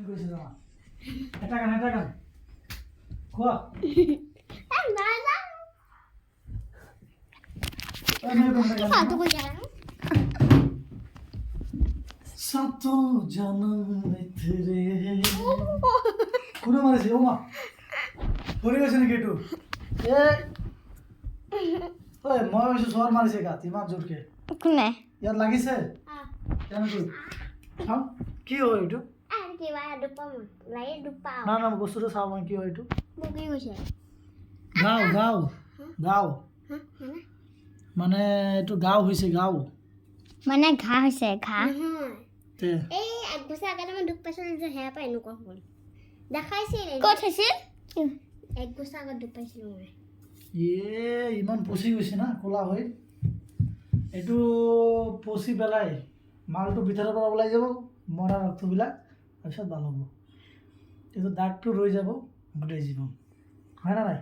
কৈছে জানা এটা গান খোৱা সাতো জনম মিথৰে কোনে মাৰিছে ও মা পড়ে গেছে নাকি একটু ওই মই ভাবিছো চৰ মাৰিছে গাত ইমান জোৰকে কোনে ইয়াত লাগিছে কেন চাও কি হয় এইটো না না বস্তুটো চাও মই কি হয় এইটো গাও গাও গাও মানে এইটো গাও হৈছে গাও মানে ঘা হৈছে ঘা তে এই এক বছৰ আগতে মই দুখ পাইছিলোঁ যে সেয়া পৰা এনেকুৱা হ'ল দেখাইছিল ক'ত হৈছিল এক বছৰ আগত দুখ পাইছিলোঁ মই ইমান পচি গৈছে না ক'লা হৈ এইটো পচি পেলাই মালটো ভিতৰৰ পৰা ওলাই যাব মৰা ৰক্তবিলাক তাৰপিছত ভাল হ'ব এইটো দাগটো ৰৈ যাব গোটেই জীৱন হয় না নাই